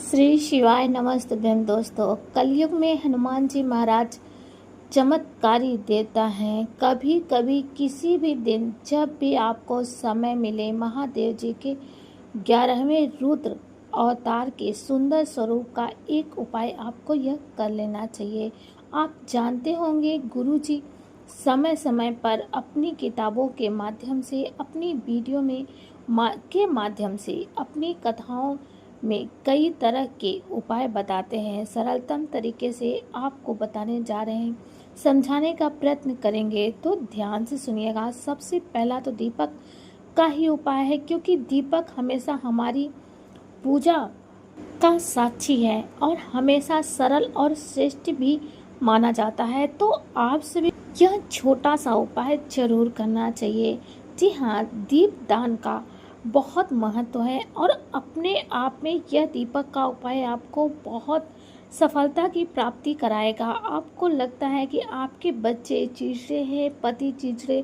श्री शिवाय नमस्तुभ्यं। दोस्तों, कलयुग में हनुमान जी महाराज चमत्कारी देवता हैं। कभी कभी किसी भी दिन जब भी आपको समय मिले, महादेव जी के 11वें रुद्र अवतार के सुंदर स्वरूप का एक उपाय आपको यह कर लेना चाहिए। आप जानते होंगे, गुरु जी समय समय पर अपनी किताबों के माध्यम से, अपनी वीडियो में के माध्यम से, अपनी कथाओं में कई तरह के उपाय बताते हैं। सरलतम तरीके से आपको बताने जा रहे हैं, समझाने का प्रयत्न करेंगे तो ध्यान से सुनिएगा। सबसे पहला तो दीपक का ही उपाय है, क्योंकि दीपक हमेशा हमारी पूजा का साक्षी है और हमेशा सरल और श्रेष्ठ भी माना जाता है। तो आप सभी यह छोटा सा उपाय जरूर करना चाहिए। जी हाँ, दीप दान का बहुत महत्व है और अपने आप में यह दीपक का उपाय आपको बहुत सफलता की प्राप्ति कराएगा। आपको लगता है कि आपके बच्चे चिड़चिड़े हैं, पति चिड़चिड़े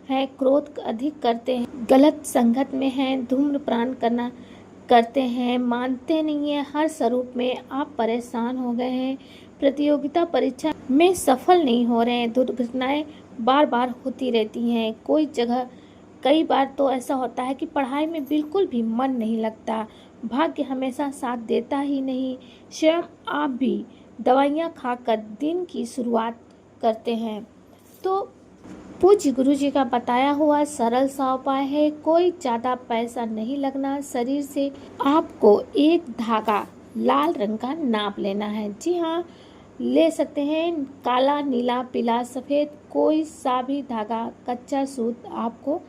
हैं, क्रोध अधिक करते हैं, गलत संगत में हैं, धूम्रपान करते हैं, मानते नहीं हैं, हर स्वरूप में आप परेशान हो गए हैं, प्रतियोगिता परीक्षा में सफल नहीं हो रहे हैं, दुर्घटनाएं बार बार होती रहती हैं, कोई जगह कई बार तो ऐसा होता है कि पढ़ाई में बिल्कुल भी मन नहीं लगता, भाग्य हमेशा साथ देता ही नहीं, स्वयं आप भी दवाइयाँ खाकर दिन की शुरुआत करते हैं। तो पूज्य गुरु जी का बताया हुआ सरल सा उपाय है। कोई ज़्यादा पैसा नहीं लगना। शरीर से आपको एक धागा लाल रंग का नाप लेना है। जी हाँ, ले सकते हैं काला, नीला, पीला, सफ़ेद, कोई सा भी धागा, कच्चा सूत। आपको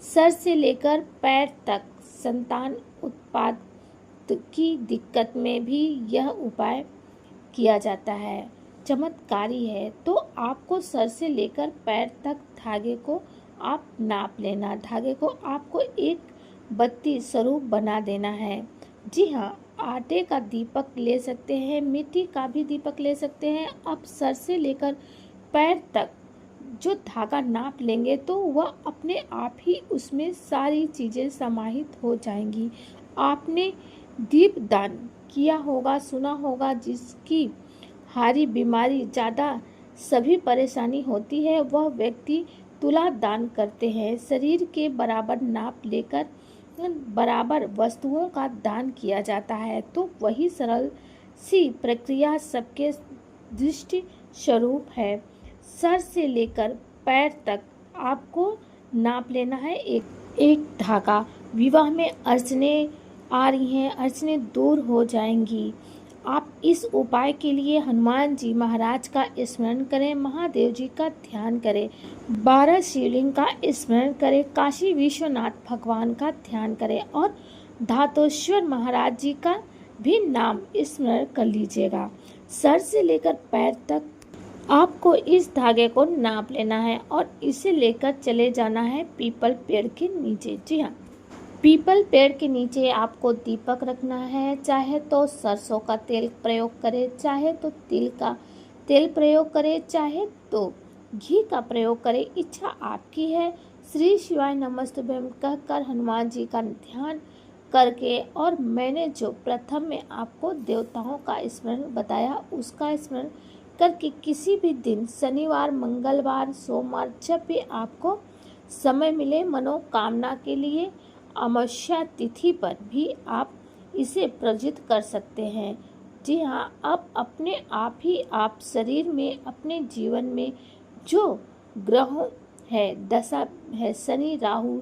सर से लेकर पैर तक संतान उत्पाद की दिक्कत में भी यह उपाय किया जाता है, चमत्कारी है। तो आपको सर से लेकर पैर तक धागे को आप नाप लेना। धागे को आपको एक बत्ती स्वरूप बना देना है। जी हाँ, आटे का दीपक ले सकते हैं, मिट्टी का भी दीपक ले सकते हैं। अब सर से लेकर पैर तक जो धागा नाप लेंगे तो वह अपने आप ही उसमें सारी चीज़ें समाहित हो जाएंगी। आपने दीप दान किया होगा, सुना होगा, जिसकी हारी बीमारी ज़्यादा सभी परेशानी होती है, वह व्यक्ति तुला दान करते हैं। शरीर के बराबर नाप लेकर बराबर वस्तुओं का दान किया जाता है। तो वही सरल सी प्रक्रिया सबके दृष्टि स्वरूप है। सर से लेकर पैर तक आपको नाप लेना है एक धागा। विवाह में अड़चने आ रही हैं, अड़चने दूर हो जाएंगी। आप इस उपाय के लिए हनुमान जी महाराज का स्मरण करें, महादेव जी का ध्यान करें, 12 शिवलिंग का स्मरण करें, काशी विश्वनाथ भगवान का ध्यान करें और धातोश्वर महाराज जी का भी नाम स्मरण कर लीजिएगा। सर से लेकर पैर तक आपको इस धागे को नाप लेना है और इसे लेकर चले जाना है पीपल पेड़ के नीचे। जी हाँ, पीपल पेड़ के नीचे आपको दीपक रखना है। चाहे तो सरसों का तेल प्रयोग करें, चाहे तो तिल का तेल प्रयोग करें, चाहे तो घी का प्रयोग करें, इच्छा आपकी है। श्री शिवाय नमस्तुभ्यं कहकर हनुमान जी का ध्यान करके और मैंने जो प्रथम में आपको देवताओं का स्मरण बताया उसका स्मरण करके किसी भी दिन, शनिवार, मंगलवार, सोमवार, जब भी आपको समय मिले, मनोकामना के लिए अमावस्या तिथि पर भी आप इसे प्रज्वलित कर सकते हैं। जी हाँ, अब अपने आप ही आप शरीर में, अपने जीवन में जो ग्रहों है, दशा है, शनि, राहु,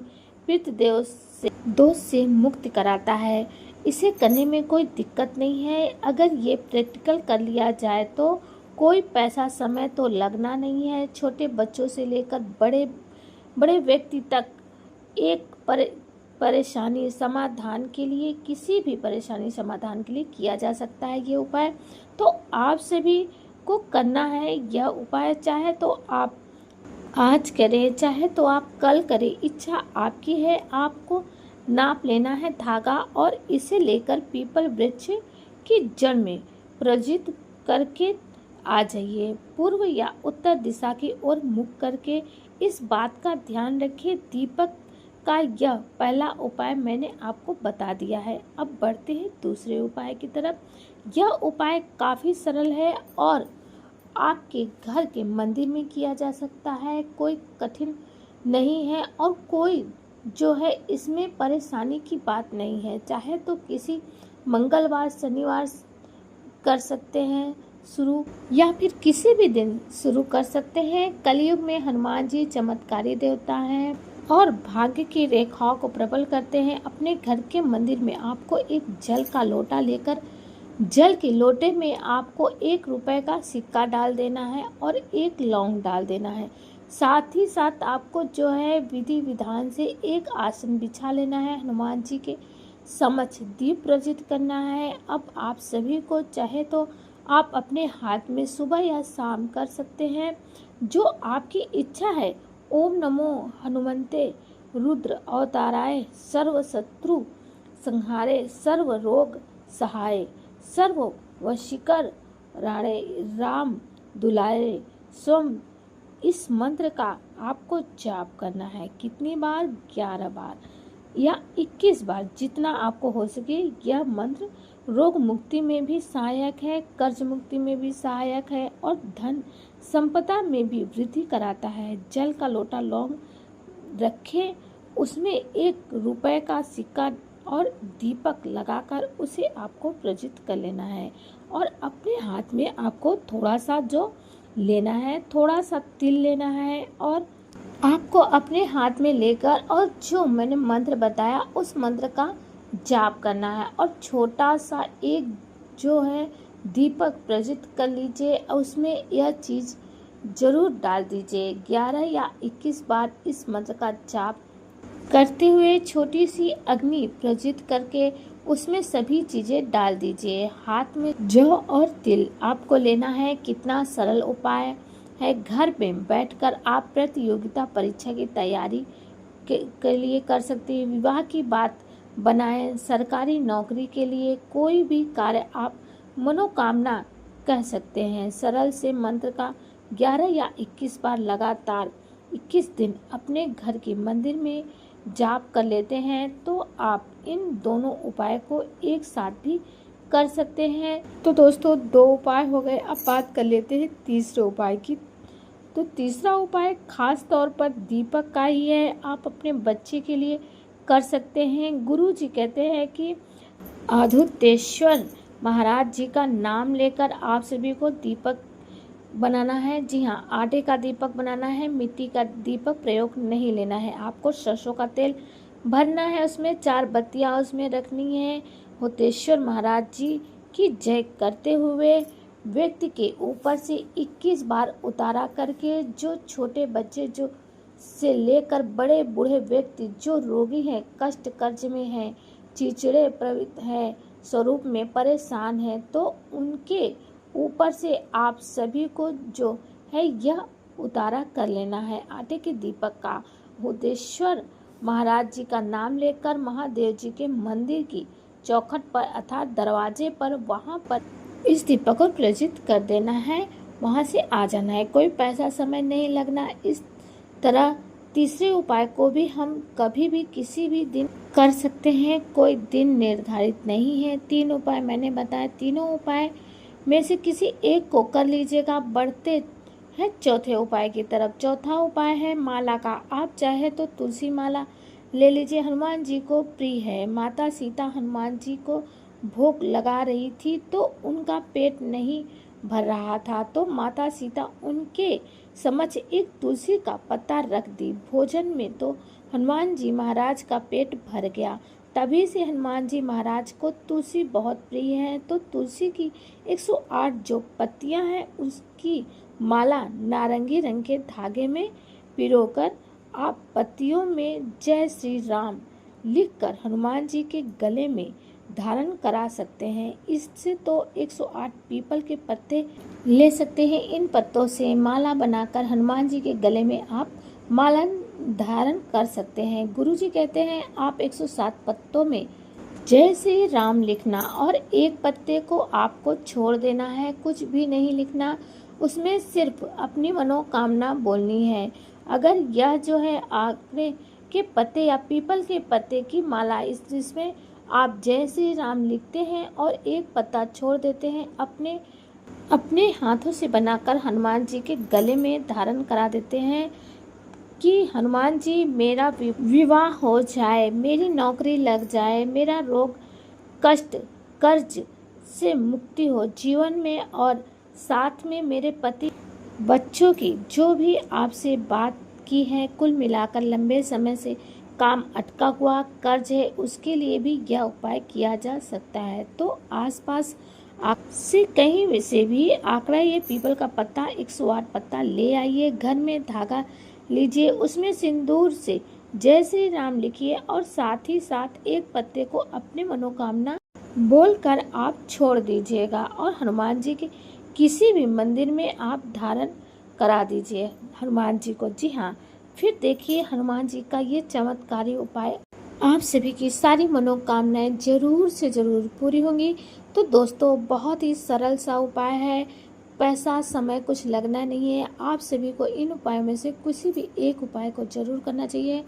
पितृदेव से दोष से मुक्त कराता है। इसे करने में कोई दिक्कत नहीं है। अगर ये प्रैक्टिकल कर लिया जाए तो कोई पैसा समय तो लगना नहीं है। छोटे बच्चों से लेकर बड़े व्यक्ति तक एक परेशानी समाधान के लिए, किसी भी परेशानी समाधान के लिए किया जा सकता है ये उपाय। तो आप सभी को करना है यह उपाय। चाहे तो आप आज करें, चाहे तो आप कल करें, इच्छा आपकी है। आपको नाप लेना है धागा और इसे लेकर पीपल वृक्ष की जड़ में प्रज्वलित करके आ जाइए। पूर्व या उत्तर दिशा की ओर मुख करके इस बात का ध्यान रखिए, दीपक का यह पहला उपाय मैंने आपको बता दिया है। अब बढ़ते हैं दूसरे उपाय की तरफ। यह उपाय काफ़ी सरल है और आपके घर के मंदिर में किया जा सकता है। कोई कठिन नहीं है और कोई जो है इसमें परेशानी की बात नहीं है। चाहे तो किसी मंगलवार शनिवार कर सकते हैं शुरू, या फिर किसी भी दिन शुरू कर सकते हैं। कलयुग में हनुमान जी चमत्कारी देवता हैं और भाग्य की रेखाओं को प्रबल करते हैं। अपने घर के मंदिर में आपको एक जल का लोटा लेकर जल के लोटे में आपको 1 रुपए का सिक्का डाल देना है और 1 लौंग डाल देना है। साथ ही साथ आपको जो है विधि विधान से एक आसन बिछा लेना है। हनुमान जी के समक्ष दीप प्रज्वलित करना है। अब आप सभी को चाहे तो आप अपने हाथ में सुबह या शाम कर सकते हैं, जो आपकी इच्छा है। ओम नमो हनुमंते रुद्र अवताराय सर्व शत्रु संहारे सर्व रोग सहाय सर्व वशीकर राणे राम दुलारे स्वम। इस मंत्र का आपको जाप करना है। कितनी बार? 11 बार या 21 बार, जितना आपको हो सके। यह मंत्र रोग मुक्ति में भी सहायक है, कर्ज मुक्ति में भी सहायक है और धन संपदा में भी वृद्धि कराता है। जल का लोटा लौंग रखें, उसमें 1 रुपए का सिक्का और दीपक लगाकर उसे आपको प्रज्वलित कर लेना है। और अपने हाथ में आपको थोड़ा सा जो लेना है, थोड़ा सा तिल लेना है और आपको अपने हाथ में लेकर और जो मैंने मंत्र बताया उस मंत्र का जाप करना है। और छोटा सा एक जो है दीपक प्रज्वलित कर लीजिए और उसमें यह चीज़ जरूर डाल दीजिए। 11 या 21 बार इस मंत्र का जाप करते हुए छोटी सी अग्नि प्रज्वलित करके उसमें सभी चीज़ें डाल दीजिए। हाथ में जौ और तिल आपको लेना है। कितना सरल उपाय है। घर में बैठकर आप प्रतियोगिता परीक्षा की तैयारी के लिए कर सकते हैं। विवाह की बात बनाएं, सरकारी नौकरी के लिए कोई भी कार्य आप मनोकामना कह सकते हैं। सरल से मंत्र का 11 या 21 बार लगातार 21 दिन अपने घर के मंदिर में जाप कर लेते हैं तो आप इन दोनों उपाय को एक साथ भी कर सकते हैं। तो दोस्तों 2 उपाय हो गए। अब बात कर लेते हैं तीसरे उपाय की। तो तीसरा उपाय खास तौर पर दीपक का ही है। आप अपने बच्चे के लिए कर सकते हैं। गुरु जी कहते हैं कि अधूतेश्वर महाराज जी का नाम लेकर आप सभी को दीपक बनाना है। जी हाँ, आटे का दीपक बनाना है, मिट्टी का दीपक प्रयोग नहीं लेना है। आपको सरसों का तेल भरना है, उसमें 4 बत्तियां उसमें रखनी है। होतेश्वर महाराज जी की जय करते हुए व्यक्ति के ऊपर से 21 बार उतारा करके जो छोटे बच्चे जो से लेकर बड़े बूढ़े व्यक्ति जो रोगी हैं, कष्ट कर्ज में हैं, चिड़चिड़े प्रवृत्त है, स्वरूप में परेशान है, तो उनके ऊपर से आप सभी को जो है यह उतारा कर लेना है। आटे के दीपक का होतेश्वर महाराज जी का नाम लेकर महादेव जी के मंदिर की चौखट पर अर्थात दरवाजे पर वहां पर इस दीपक को प्रज्वलित कर देना है। वहां से आ जाना है, कोई पैसा समय नहीं लगना। इस तरह तीसरे उपाय को भी हम कभी भी किसी भी दिन कर सकते हैं, कोई दिन निर्धारित नहीं है। 3 उपाय मैंने बताए, तीनों उपाय में से किसी एक को कर लीजिएगा। बढ़ते हैं चौथे उपाय की तरफ। चौथा उपाय है माला का। आप चाहे तो तुलसी माला ले लीजिए, हनुमान जी को प्रिय है। माता सीता हनुमान जी को भोग लगा रही थी तो उनका पेट नहीं भर रहा था, तो माता सीता उनके समक्ष एक तुलसी का पत्ता रख दी भोजन में, तो हनुमान जी महाराज का पेट भर गया। तभी से हनुमान जी महाराज को तुलसी बहुत प्रिय है। तो तुलसी की 108 जो पत्तियां हैं उसकी माला नारंगी रंग के धागे में पिरोकर आप पत्तियों में जय श्री राम लिखकर हनुमान जी के गले में धारण करा सकते हैं। इससे तो 108 पीपल के पत्ते ले सकते हैं। इन पत्तों से माला बनाकर हनुमान जी के गले में आप माला धारण कर सकते हैं। गुरुजी कहते हैं आप 107 पत्तों में जय श्री राम लिखना और एक पत्ते को आपको छोड़ देना है, कुछ भी नहीं लिखना। उसमें सिर्फ अपनी मनोकामना बोलनी है। अगर यह जो है आपने के पत्ते या पीपल के पत्ते की माला जिसमें आप जय श्री राम लिखते हैं और एक पत्ता छोड़ देते हैं, अपने हाथों से बनाकर हनुमान जी के गले में धारण करा देते हैं कि हनुमान जी मेरा विवाह हो जाए, मेरी नौकरी लग जाए, मेरा रोग कष्ट कर्ज से मुक्ति हो जीवन में, और साथ में मेरे पति बच्चों की जो भी आपसे बात की है, कुल मिलाकर लंबे समय से काम अटका हुआ कर्ज है, उसके लिए भी यह उपाय किया जा सकता है। तो आसपास आपसे कहीं से भी आंकड़ा ये पीपल का पत्ता 108 पत्ता ले आइए, घर में धागा लीजिए, उसमें सिंदूर से जय श्री राम लिखिए और साथ ही साथ एक पत्ते को अपनी मनोकामना बोलकर आप छोड़ दीजिएगा और हनुमान जी के किसी भी मंदिर में आप धारण करा दीजिए हनुमान जी को। जी हाँ, फिर देखिए हनुमान जी का ये चमत्कारी उपाय आप सभी की सारी मनोकामनाएं जरूर से जरूर पूरी होंगी। तो दोस्तों, बहुत ही सरल सा उपाय है, पैसा समय कुछ लगना नहीं है। आप सभी को इन उपायों में से किसी भी एक उपाय को जरूर करना चाहिए।